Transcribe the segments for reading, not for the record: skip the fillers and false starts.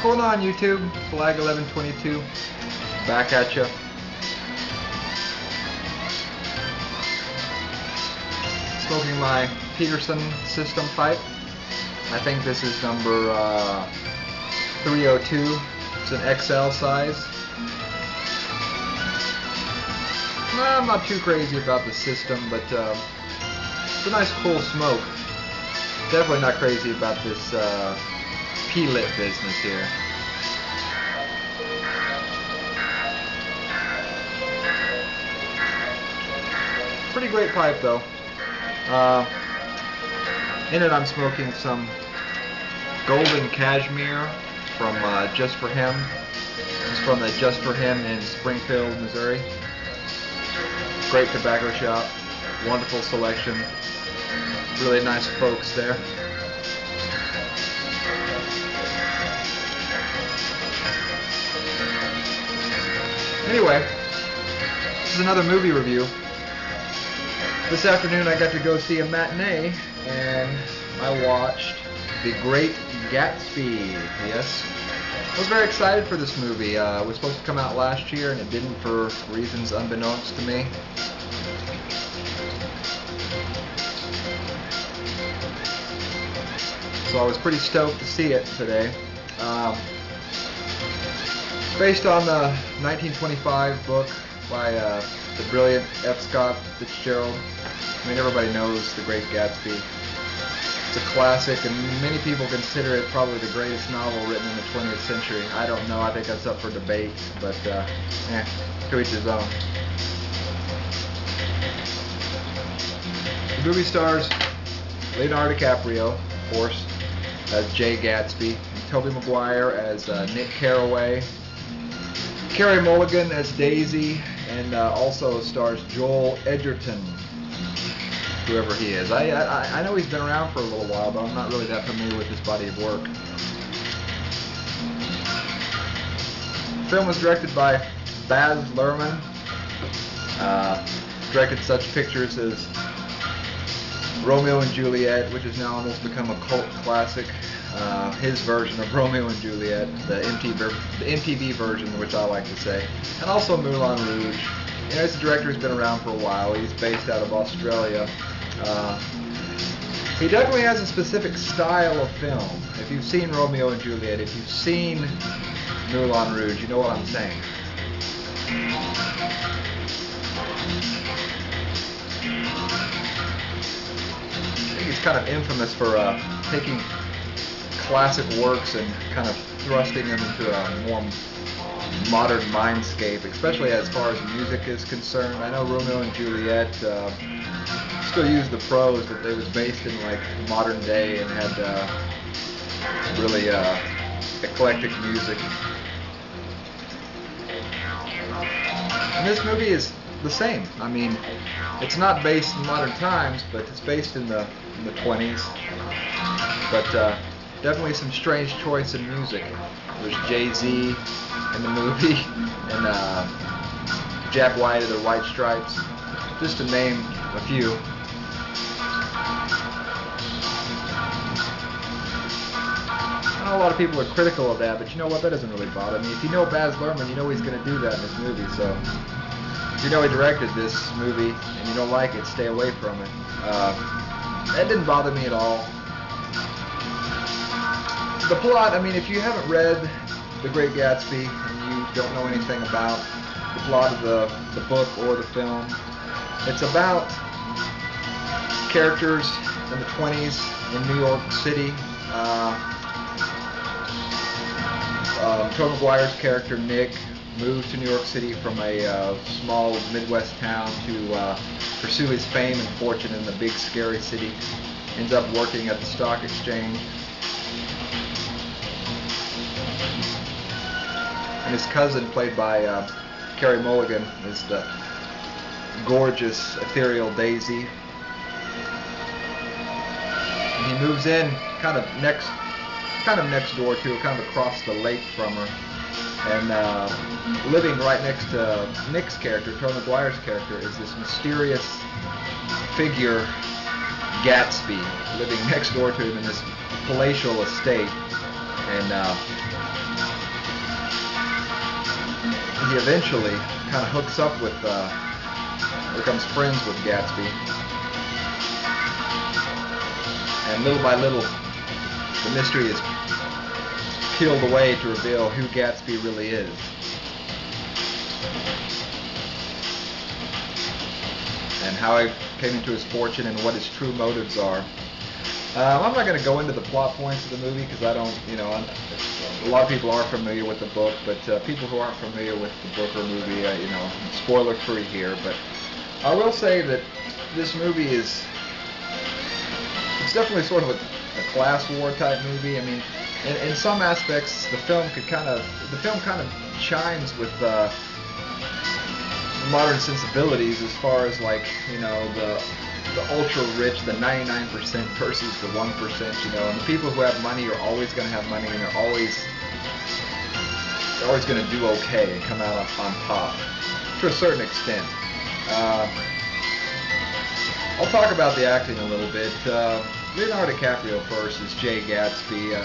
What's going on, YouTube? Flag1122 back at you. Smoking my Peterson system pipe. I think this is number 302. It's an XL size. I'm not too crazy about the system, but it's a nice cool smoke. Definitely not crazy about this P-lit business here. Pretty great pipe though. In it I'm smoking some Golden Cashmere from Just For Him. It's from the Just For Him in Springfield, Missouri. Great tobacco shop, wonderful selection, really nice folks there. Anyway, this is another movie review. This afternoon I got to go see a matinee and I watched The Great Gatsby. Yes, I was very excited for this movie. It was supposed to come out last year and it didn't for reasons unbeknownst to me. So I was pretty stoked to see it today. Based on the 1925 book by the brilliant F. Scott Fitzgerald. I mean, everybody knows The Great Gatsby. It's a classic, and many people consider it probably the greatest novel written in the 20th century. I don't know. I think that's up for debate, but to each his own. The movie stars Leonardo Dicaprio, of course, as Jay Gatsby, and Tobey Maguire as Nick Carraway, Carey Mulligan as Daisy, and also stars Joel Edgerton, whoever he is. I know he's been around for a little while, but I'm not really that familiar with his body of work. The film was directed by Baz Luhrmann. Directed such pictures as Romeo and Juliet, which has now almost become a cult classic. His version of Romeo and Juliet, the MTV version, which I like to say, and also Moulin Rouge. You know, this director has been around for a while. He's based out of Australia. He definitely has a specific style of film. If you've seen Romeo and Juliet, if you've seen Moulin Rouge, you know what I'm saying. I think he's kind of infamous for taking classic works and kind of thrusting them into a more modern mindscape, especially as far as music is concerned. I know Romeo and Juliet still use the prose, but it was based in like modern day and had really eclectic music. And this movie is the same. I mean, it's not based in modern times, but it's based in the 20s. But definitely some strange choice in music. There's Jay-Z in the movie, and Jack White of the White Stripes, just to name a few. I know a lot of people are critical of that, but you know what? That doesn't really bother me. If you know Baz Luhrmann, you know he's going to do that in this movie. So if you know he directed this movie and you don't like it, stay away from it. That didn't bother me at all. The plot, I mean, if you haven't read The Great Gatsby and you don't know anything about the plot of the book or the film, it's about characters in the 20s in New York City. Tobey Maguire's character, Nick, moves to New York City from a small Midwest town to pursue his fame and fortune in the big, scary city. Ends up working at the stock exchange. And his cousin, played by Carey Mulligan, is the gorgeous, ethereal Daisy. And he moves in kind of next door to her, kind of across the lake from her. And living right next to Nick's character, Tobey Maguire's character, is this mysterious figure, Gatsby, living next door to him in this palatial estate. And he eventually kind of hooks up with, becomes friends with Gatsby. And little by little, the mystery is peeled away to reveal who Gatsby really is. And how he came into his fortune and what his true motives are. I'm not going to go into the plot points of the movie because I don't, a lot of people are familiar with the book, but people who aren't familiar with the book or movie, spoiler free here. But I will say that this movie it's definitely sort of a class war type movie. I mean, in some aspects, the film kind of chimes with modern sensibilities as far as like, the ultra rich, the 99% versus the 1%, and the people who have money are always going to have money, and they're always going to do okay and come out on top to a certain extent. I'll talk about the acting a little bit. Leonardo Dicaprio first is Jay Gatsby.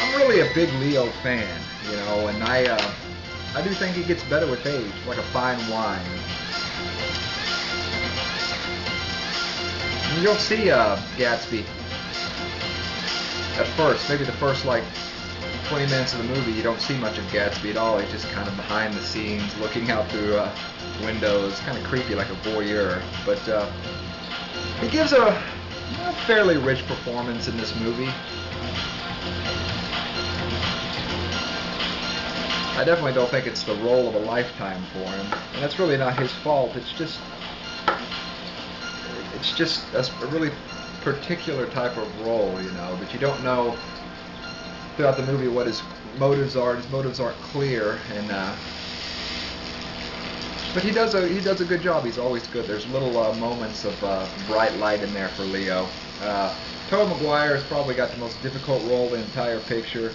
I'm really a big Leo fan, and I do think he gets better with age, like a fine wine. And you'll see Gatsby at first, maybe the first like 20 minutes of the movie, you don't see much of Gatsby at all. He's just kind of behind the scenes, looking out through windows, kind of creepy, like a voyeur. But he gives a fairly rich performance in this movie. I definitely don't think it's the role of a lifetime for him, and that's really not his fault. It's just a really particular type of role, that you don't know throughout the movie what his motives are. His motives aren't clear, and but he does a good job. He's always good. There's little moments of bright light in there for Leo. Tobey Maguire has probably got the most difficult role in the entire picture.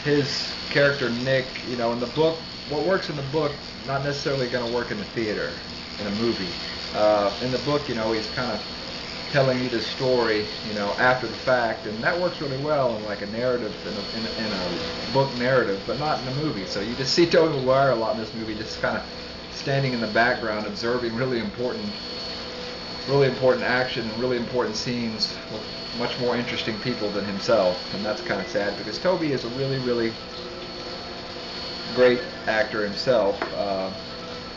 His character Nick, in the book, what works in the book, not necessarily going to work in the theater, in a movie. In the book, he's kind of telling you the story, after the fact, and that works really well in like a narrative, in a book narrative, but not in a movie. So you just see Tobey Maguire a lot in this movie, just kind of standing in the background, observing really important action and really important scenes with much more interesting people than himself, and that's kind of sad because Tobey is a really, really great actor himself.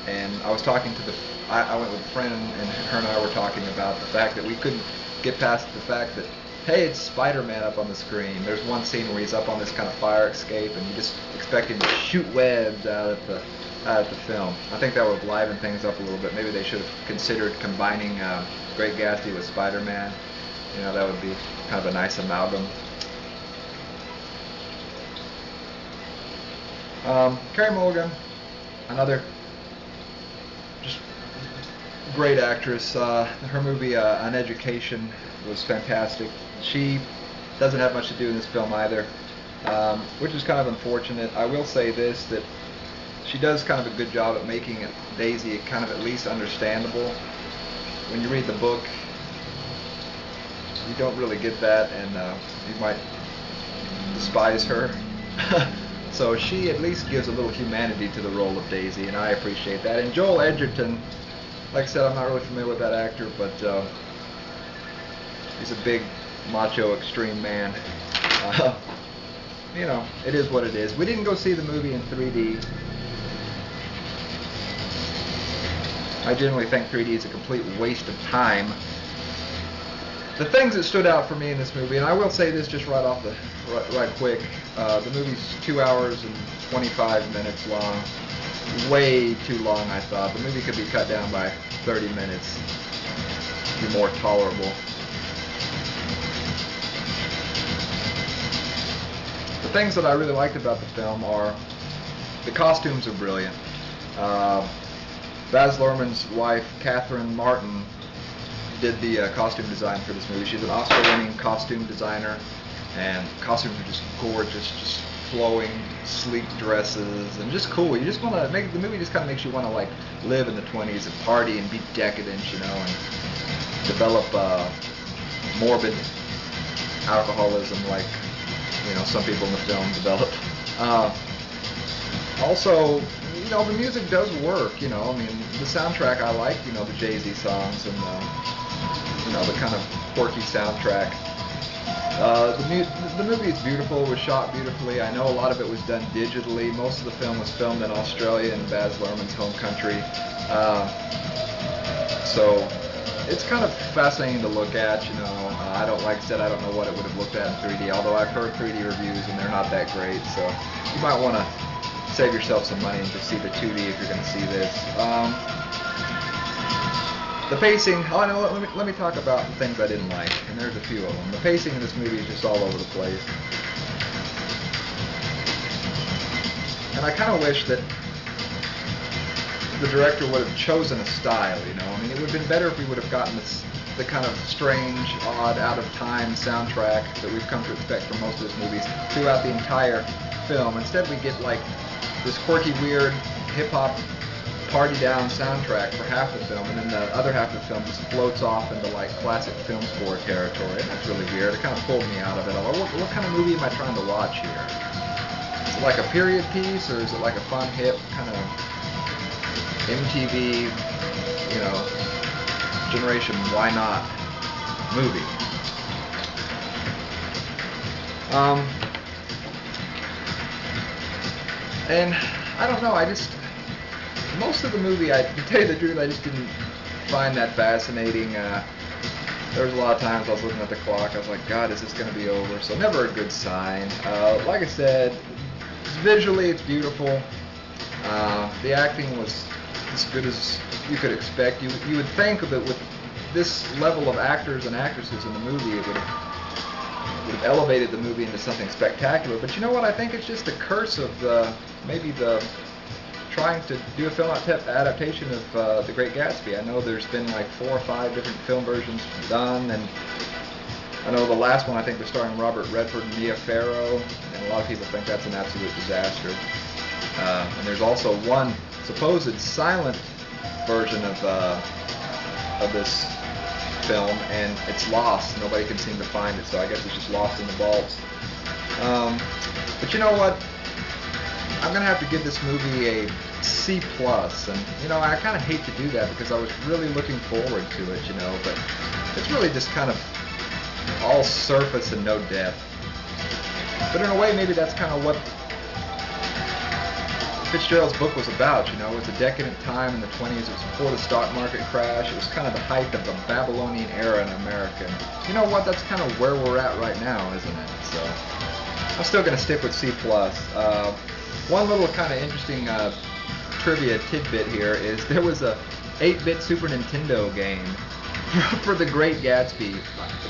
And I was talking to I went with a friend, and her and I were talking about the fact that we couldn't get past the fact that, hey, it's Spider-Man up on the screen. There's one scene where he's up on this kind of fire escape, and you just expect him to shoot webs out at the film. I think that would liven things up a little bit. Maybe they should have considered combining Great Gatsby with Spider-Man. That would be kind of a nice amalgam. Carey Mulligan, another just great actress. Her movie An Education was fantastic. She doesn't have much to do in this film either, which is kind of unfortunate. I will say this, that she does kind of a good job at making Daisy kind of at least understandable. When you read the book, you don't really get that, and you might despise her. So she at least gives a little humanity to the role of Daisy, and I appreciate that. And Joel Edgerton, like I said, I'm not really familiar with that actor, but he's a big, macho, extreme man. It is what it is. We didn't go see the movie in 3D. I generally think 3D is a complete waste of time. The things that stood out for me in this movie, and I will say this just right quick, the movie's 2 hours and 25 minutes long. Way too long, I thought. The movie could be cut down by 30 minutes. Be more tolerable. The things that I really liked about the film are the costumes are brilliant. Baz Luhrmann's wife, Catherine Martin, did the costume design for this movie. She's an Oscar-winning costume designer, and costumes are just gorgeous, just flowing, sleek dresses, and just cool. You just want to make the movie. Just kind of makes you want to like live in the 20s and party and be decadent, and develop morbid alcoholism, like some people in the film develop. Also, the music does work. I mean, the soundtrack I like. The Jay-Z songs and the kind of quirky soundtrack. The movie is beautiful. It was shot beautifully. I know a lot of it was done digitally. Most of the film was filmed in Australia, in Baz Luhrmann's home country. So it's kind of fascinating to look at. I don't, like I said, I don't know what it would have looked at in 3D. Although I've heard 3D reviews and they're not that great. So you might want to save yourself some money and just see the 2D if you're going to see this. The pacing, let me talk about the things I didn't like, and there's a few of them. The pacing in this movie is just all over the place. And I kind of wish that the director would have chosen a style, I mean, it would have been better if we would have gotten the kind of strange, odd, out-of-time soundtrack that we've come to expect from most of his movies throughout the entire film. Instead, we get, like, this quirky, weird, hip-hop party down soundtrack for half the film, and then the other half of the film just floats off into like classic film score territory, and that's really weird. It kind of pulled me out of it. What kind of movie am I trying to watch here? Is it like a period piece, or is it like a fun, hip kind of MTV, generation why not movie? And I don't know. Most of the movie, to tell you the truth, I just didn't find that fascinating. There was a lot of times I was looking at the clock, I was like, God, is this going to be over? So never a good sign. Like I said, visually it's beautiful. The acting was as good as you could expect. You would think that with this level of actors and actresses in the movie, it would have elevated the movie into something spectacular. But you know what? I think it's just the curse of maybe the trying to do a film adaptation of The Great Gatsby. I know there's been like 4 or 5 different film versions done, and I know the last one I think was starring Robert Redford and Mia Farrow, and a lot of people think that's an absolute disaster. And there's also one supposed silent version of this film, and it's lost. Nobody can seem to find it, so I guess it's just lost in the vaults. But you know what? I'm going to have to give this movie a C+, and I kind of hate to do that because I was really looking forward to it, but it's really just kind of all surface and no depth. But in a way, maybe that's kind of what Fitzgerald's book was about. It was a decadent time in the 20s. It was before the stock market crash. It was kind of the height of the Babylonian era in America. And you know what? That's kind of where we're at right now, isn't it? So I'm still going to stick with C+. One little kind of interesting trivia tidbit here is there was a 8-bit Super Nintendo game for The Great Gatsby.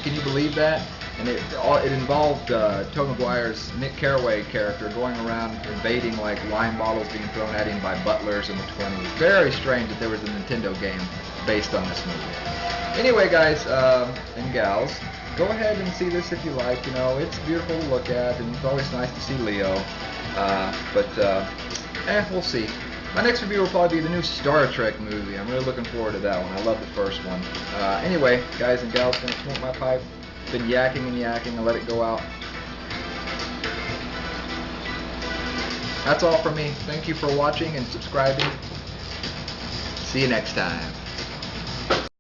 Can you believe that? And it involved Tobey Maguire's Nick Carraway character going around invading like wine bottles being thrown at him by butlers in the 20s. Very strange that there was a Nintendo game based on this movie. Anyway, guys and gals, go ahead and see this if you like. It's beautiful to look at, and it's always nice to see Leo. We'll see. My next review will probably be the new Star Trek movie. I'm really looking forward to that one. I love the first one. Anyway, guys and gals, gonna smoke my pipe. Been yakking and yakking. I let it go out. That's all from me. Thank you for watching and subscribing. See you next time.